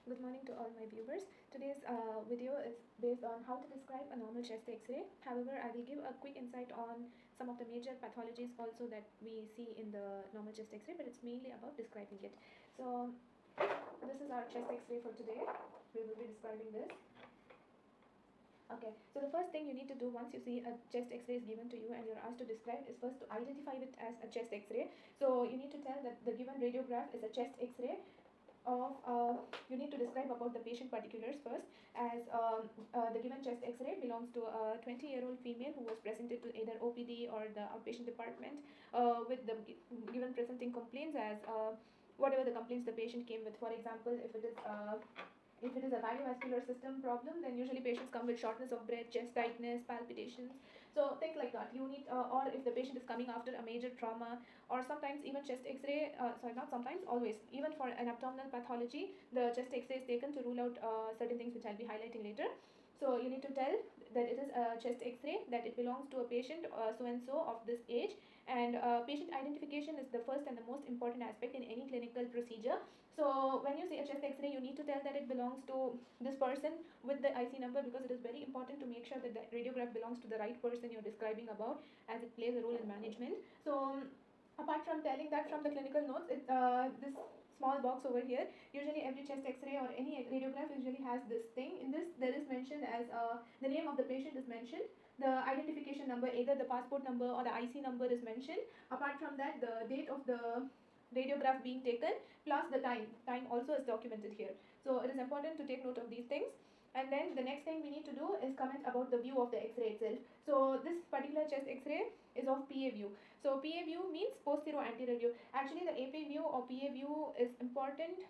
Good morning to all my viewers. Today's video is based on how to describe a normal chest x-ray. However, I will give a quick insight on some of the major pathologies also that we see in the normal chest x-ray, but it's mainly about describing it. So this is our chest x-ray for today. We will be describing this. Okay, so the first thing you need to do once you see a chest x-ray is given to you and you're asked to describe is first to identify it as a chest x-ray. So you need to tell that the given radiograph is a chest x-ray of you need to describe about the patient particulars first, as the given chest x-ray belongs to a 20-year-old female who was presented to either OPD or the outpatient department with the given presenting complaints as whatever the complaints the patient came with. For example, if it is a cardiovascular system problem, then usually patients come with shortness of breath, chest tightness, palpitations. So things like that. You need, or if the patient is coming after a major trauma, or sometimes even chest X-ray. Sorry, not sometimes, always. Even for an abdominal pathology, the chest X-ray is taken to rule out certain things which I'll be highlighting later. So you need to tell that it is a chest X-ray, that it belongs to a patient so and so of this age, and patient identification is the first and the most important aspect in any clinical procedure. So when you see a chest X-ray, you need to tell that it belongs to this person with the IC number, because it is very important to make sure that the radiograph belongs to the right person you're describing about, as it plays a role in management. So apart from telling that from the clinical notes, this small box over here, usually every chest x-ray or any radiograph usually has this thing. In this, there is mentioned as the name of the patient is mentioned, the identification number, either the passport number or the IC number is mentioned. Apart from that, the date of the radiograph being taken plus the time also is documented here. So it is important to take note of these things. And then the next thing we need to do is comment about the view of the x-ray itself. So this particular chest x-ray is of PA view. So PA view means posterior anterior view. Actually, the AP view or PA view is important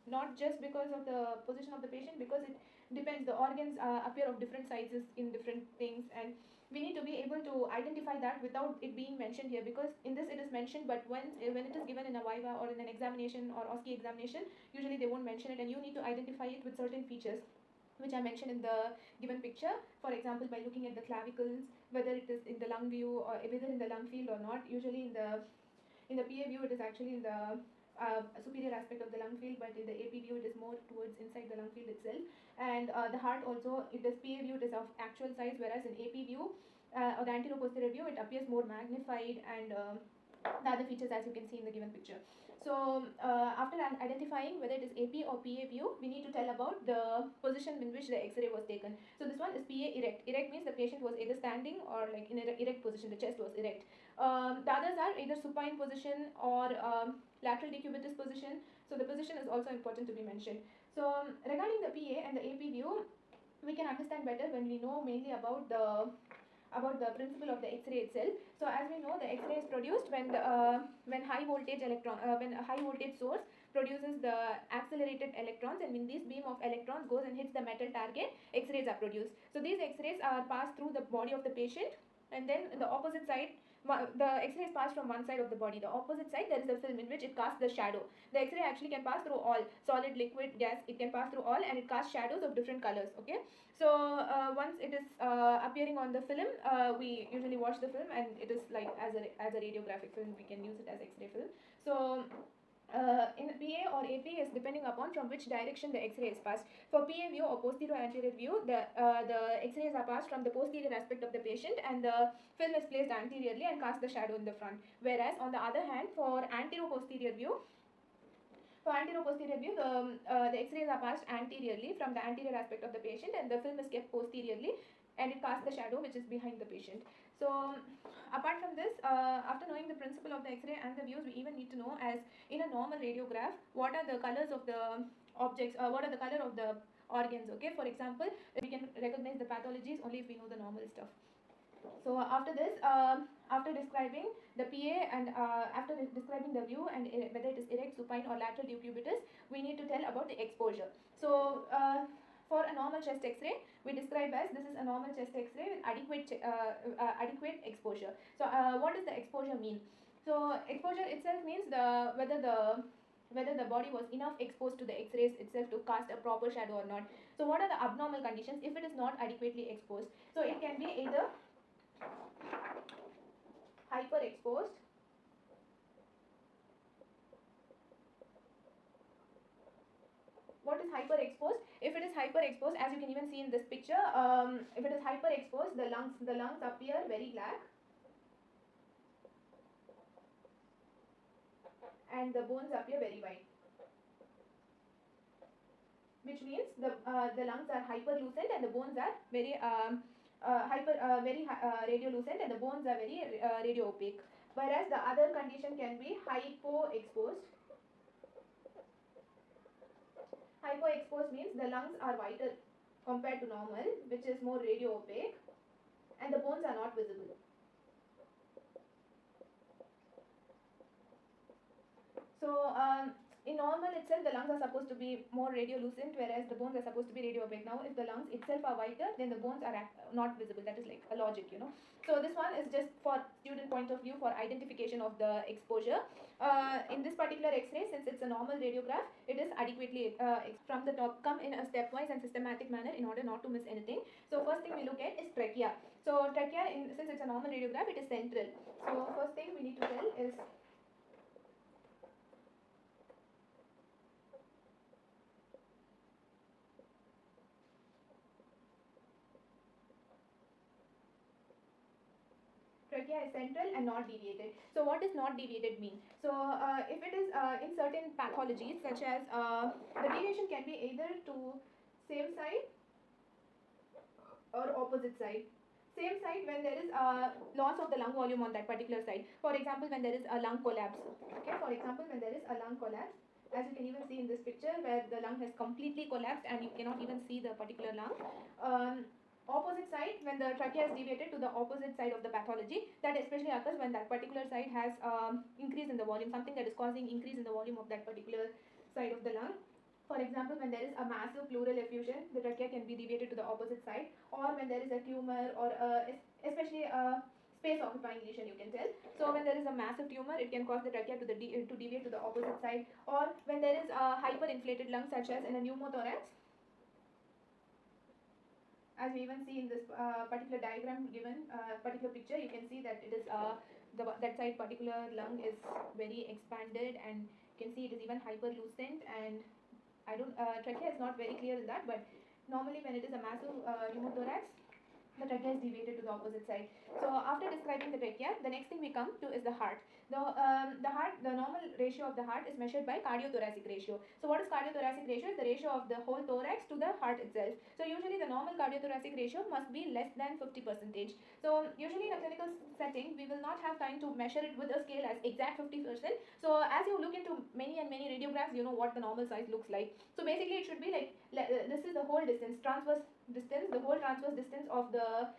not just because of the position of the patient, because it depends, the organs appear of different sizes in different things, and we need to be able to identify that without it being mentioned here, because in this it is mentioned, but when it is given in a viva or in an examination or OSCE examination, usually they won't mention it, and you need to identify it with certain features which I mentioned in the given picture. For example, by looking at the clavicles, whether it is in the lung view or whether in the lung field or not. Usually in the PA view, it is actually in the superior aspect of the lung field, but in the AP view, it is more towards inside the lung field itself. And the heart also, it is PA view, it is of actual size, whereas in AP view or the anterior posterior view, it appears more magnified and the other features as you can see in the given picture. So after identifying whether it is AP or PA view, we need to tell about the position in which the X-ray was taken. So this one is PA erect. Erect means the patient was either standing or like in an erect position, the chest was erect. The others are either supine position or lateral decubitus position. So the position is also important to be mentioned. So regarding the PA and the AP view, we can understand better when we know mainly about the principle of the X-ray itself. So as we know, the X-ray is produced when high voltage when a high voltage source produces the accelerated electrons, and when this beam of electrons goes and hits the metal target, X-rays are produced. So these X-rays are passed through the body of the patient, and then the opposite side, the X-ray is passed from one side of the body. The opposite side, there is a film in which it casts the shadow. The X-ray actually can pass through all, solid, liquid, gas, it can pass through all, and it casts shadows of different colors. Okay, so once it is appearing on the film, we usually watch the film, and it is like as a radiographic film, we can use it as X-ray film. So in PA or AP is depending upon from which direction the X-ray is passed. For PA view or posterior anterior view, the X-rays are passed from the posterior aspect of the patient, and the film is placed anteriorly and casts the shadow in the front. Whereas on the other hand, for anterior posterior view, the X-rays are passed anteriorly from the anterior aspect of the patient, and the film is kept posteriorly, and it casts the shadow which is behind the patient. So apart from this, after knowing the principle of the X-ray and the views, we even need to know, as in a normal radiograph, what are the colors of the objects, what are the color of the organs. Okay, for example, we can recognize the pathologies only if we know the normal stuff. So after this, after describing the PA and after describing the view and whether it is erect, supine or lateral decubitus, we need to tell about the exposure. So for a normal chest X-ray, we describe as this is a normal chest X-ray with adequate exposure. So what does the exposure mean? So exposure itself means whether the body was enough exposed to the X-rays itself to cast a proper shadow or not. So what are the abnormal conditions if it is not adequately exposed? So it can be either hyperexposed, what is hyperexposed? If it is hyperexposed, as you can even see in this picture, if it is hyperexposed, the lungs appear very black and the bones appear very white, which means the lungs are hyperlucent and the bones are very radiolucent and the bones are very radio opaque. Whereas the other condition can be hypoexposed. Hypoexposed means the lungs are whiter compared to normal, which is more radio opaque, and the bones are not visible. So in normal itself, the lungs are supposed to be more radiolucent, whereas the bones are supposed to be radio opaque. Now, if the lungs itself are whiter, then the bones are not visible. That is like a logic, you know. So this one is just for student point of view for identification of the exposure. In this particular X-ray, since it's a normal radiograph, it is adequately from the top come in a stepwise and systematic manner in order not to miss anything. So first thing we look at is trachea. So trachea, since it's a normal radiograph, it is central. So first thing we need to tell is trachea is central and not deviated. So what does not deviated mean? So if it is in certain pathologies such as the deviation can be either to same side or opposite side. Same side when there is a loss of the lung volume on that particular side. For example, when there is a lung collapse. Okay, for example, when there is a lung collapse, as you can even see in this picture where the lung has completely collapsed and you cannot even see the particular lung. Opposite side, when the trachea is deviated to the opposite side of the pathology, that especially occurs when that particular side has increase in the volume, something that is causing increase in the volume of that particular side of the lung. For example, when there is a massive pleural effusion, the trachea can be deviated to the opposite side, or when there is a tumor or especially a space occupying lesion, you can tell. So when there is a massive tumor, it can cause the trachea to deviate to the opposite side, or when there is a hyperinflated lung such as in a pneumothorax. As we even see in this particular diagram given, particular picture, you can see that it is that side particular lung is very expanded, and you can see it is even hyperlucent, and I don't trachea is not very clear in that, but normally when it is a massive pneumothorax, the trachea is deviated to the opposite side. So after describing the trachea, the next thing we come to is the heart. The normal ratio of the heart is measured by cardiothoracic ratio. So what is cardiothoracic ratio? It's the ratio of the whole thorax to the heart itself. So usually the normal cardiothoracic ratio must be less than 50%. So usually in a clinical setting, we will not have time to measure it with a scale as exact 50%. So as you look into many and many radiographs, you know what the normal size looks like. So basically it should be like this is the whole distance, transverse distance, the whole transverse distance of the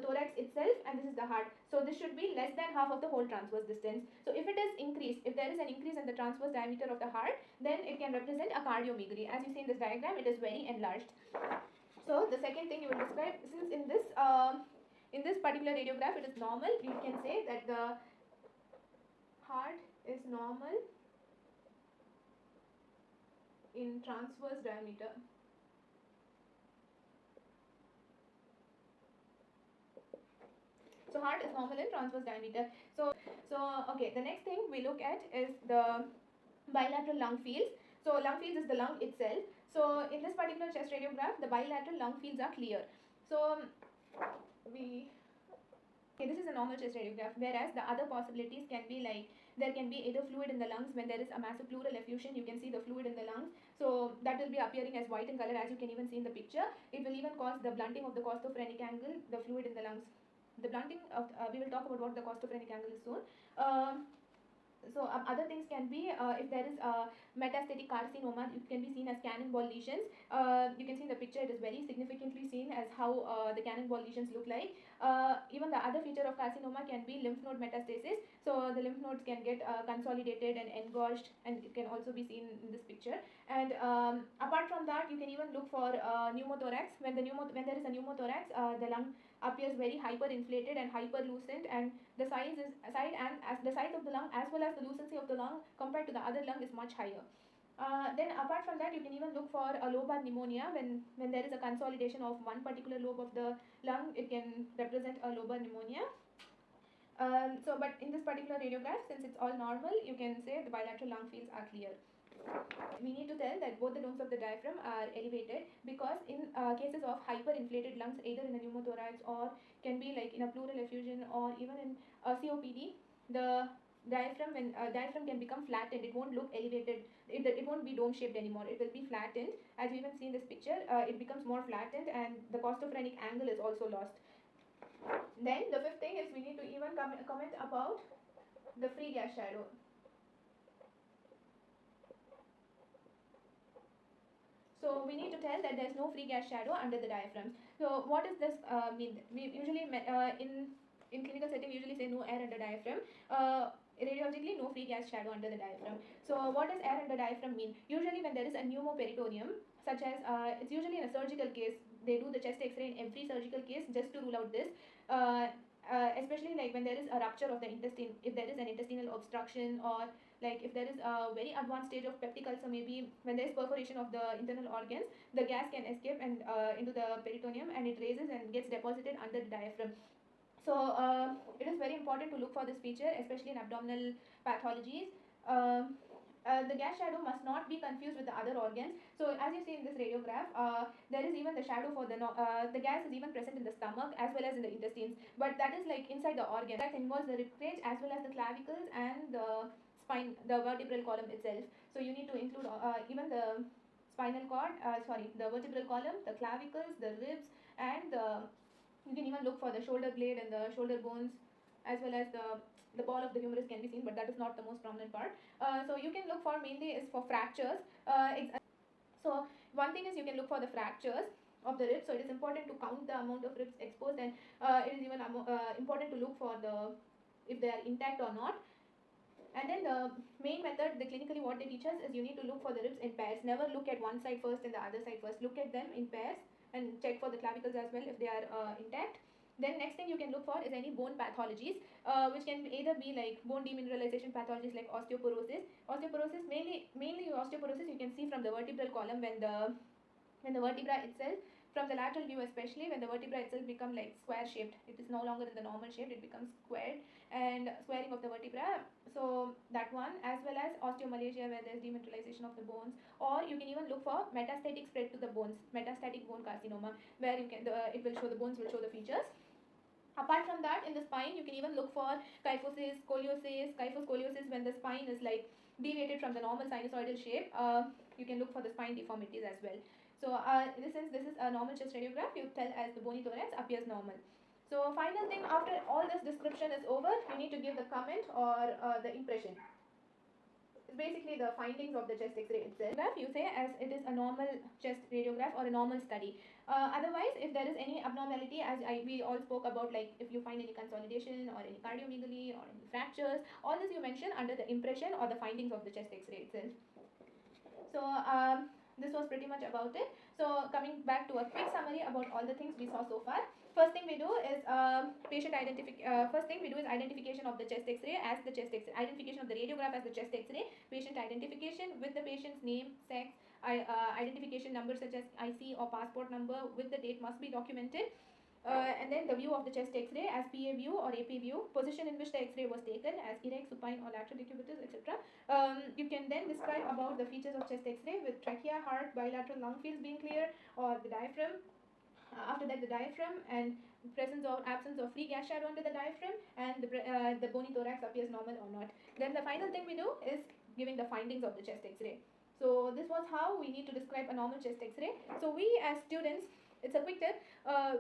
thorax itself, and this is the heart. So this should be less than half of the whole transverse distance. So if it is increased, if there is an increase in the transverse diameter of the heart, then it can represent a cardiomegaly. As you see in this diagram, it is very enlarged. So the second thing you will describe, since in this particular radiograph it is normal, you can say that the heart is normal in transverse diameter. So heart is normal in transverse diameter. So okay, the next thing we look at is the bilateral lung fields. So lung fields is the lung itself. So in this particular chest radiograph, the bilateral lung fields are clear. So okay, this is a normal chest radiograph, whereas the other possibilities can be like there can be either fluid in the lungs. When there is a massive pleural effusion, you can see the fluid in the lungs. So that will be appearing as white in color, as you can even see in the picture. It will even cause the blunting of the costophrenic angle, the fluid in the lungs. The blunting of we will talk about what the costophrenic angle is soon. So other things can be if there is a metastatic carcinoma, it can be seen as cannonball lesions. You can see in the picture it is very significantly seen as how the cannonball lesions look like. Even the other feature of carcinoma can be lymph node metastasis. So the lymph nodes can get consolidated and engorged, and it can also be seen in this picture. And apart from that, you can even look for pneumothorax. When there is a pneumothorax, the lung appears very hyperinflated and hyperlucent, and the size of the lung as well as the lucency of the lung compared to the other lung is much higher. Then apart from that, you can even look for a lobar pneumonia. When there is a consolidation of one particular lobe of the lung, it can represent a lobar pneumonia. But in this particular radiograph, since it's all normal, you can say the bilateral lung fields are clear. we need to tell that both the domes of the diaphragm are elevated, because in cases of hyperinflated lungs, either in a pneumothorax or can be like in a pleural effusion or even in COPD, the diaphragm, when diaphragm can become flattened, it won't look elevated, it won't be dome shaped anymore, it will be flattened. As you even see in this picture, it becomes more flattened and the costophrenic angle is also lost. Then the fifth thing is we need to even comment about the free gas shadow. So we need to tell that there is no free gas shadow under the diaphragms. So what does this mean? We usually in clinical setting we usually say no air under diaphragm. Radiologically, no free gas shadow under the diaphragm. So what does air under diaphragm mean? Usually when there is a pneumoperitoneum, such as it's usually in a surgical case, they do the chest x-ray in every surgical case just to rule out this. Especially like when there is a rupture of the intestine, if there is an intestinal obstruction, or like if there is a very advanced stage of peptic ulcer, maybe when there is perforation of the internal organs, the gas can escape and into the peritoneum, and it raises and gets deposited under the diaphragm. So it is very important to look for this feature, especially in abdominal pathologies. The gas shadow must not be confused with the other organs. So as you see in this radiograph, there is even the shadow for the gas is even present in the stomach as well as in the intestines, but that is like inside the organ. That involves the rib cage as well as the clavicles and the spine, the vertebral column itself. So you need to include even the spinal cord, the vertebral column, the clavicles, the ribs, and you can even look for the shoulder blade and the shoulder bones, as well as the ball of the humerus can be seen, but that is not the most prominent part. So you can look for mainly is for fractures. So one thing is you can look for the fractures of the ribs. So it is important to count the amount of ribs exposed, and it is even important to look for the if they are intact or not. And then the main method, the clinically what they teach us is you need to look for the ribs in pairs. Never look at one side first and the other side first. Look at them in pairs and check for the clavicles as well if they are intact. Then next thing you can look for is any bone pathologies, which can either be like bone demineralization pathologies like osteoporosis. Osteoporosis, mainly osteoporosis you can see from the vertebral column when the vertebra itself, from the lateral view especially, when the vertebra itself become like square shaped, it is no longer in the normal shape, it becomes squared, and squaring of the vertebra. So that one, as well as osteomalacia where there is demineralization of the bones, or you can even look for metastatic spread to the bones, metastatic bone carcinoma, where you can the bones will show the features. Apart from that, in the spine, you can even look for kyphosis, scoliosis, kyphoscoliosis when the spine is like deviated from the normal sinusoidal shape. You can look for the spine deformities as well. So since this is a normal chest radiograph, you tell as the bony thorax appears normal. So final thing, after all this description is over, you need to give the comment or the impression. It's basically the findings of the chest x-ray itself. You say as it is a normal chest radiograph or a normal study. Otherwise, if there is any abnormality, as we all spoke about, like if you find any consolidation or any cardiomegaly or any fractures, all this you mention under the impression or the findings of the chest x-ray itself. So this was pretty much about it. So coming back to a quick summary about all the things we saw so far. First thing we do is First thing we do is identification of the chest X-ray as the chest X-ray. Identification of the radiograph as the chest X-ray. Patient identification with the patient's name, sex, identification number such as IC or passport number with the date must be documented. And then the view of the chest X-ray as PA view or AP view, position in which the X-ray was taken as erect, supine or lateral decubitus, etc. You can then describe about the features of chest X-ray with trachea, heart, bilateral lung fields being clear, or the diaphragm. After that, the diaphragm and presence or absence of free gas shadow under the diaphragm, and the bony thorax appears normal or not. Then the final thing we do is giving the findings of the chest X-ray. So this was how we need to describe a normal chest X-ray. So we as students, it's a quick tip,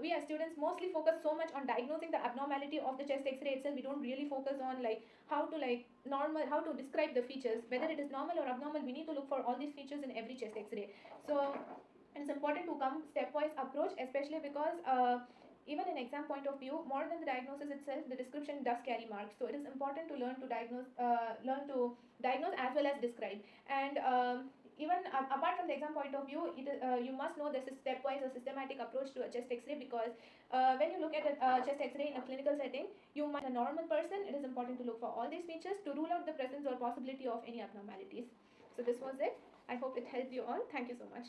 we as students mostly focus so much on diagnosing the abnormality of the chest X-ray itself. We don't really focus on like how to describe the features, whether it is normal or abnormal. We need to look for all these features in every chest X-ray. So it's important to come stepwise approach, especially because even in exam point of view, more than the diagnosis itself, the description does carry marks. So it is important to learn to diagnose as well as describe. And even apart from the exam point of view, you must know this is stepwise or systematic approach to a chest X-ray, because when you look at a chest X-ray in a clinical setting, you might a normal person. It is important to look for all these features to rule out the presence or possibility of any abnormalities. So this was it. I hope it helped you all. Thank you so much.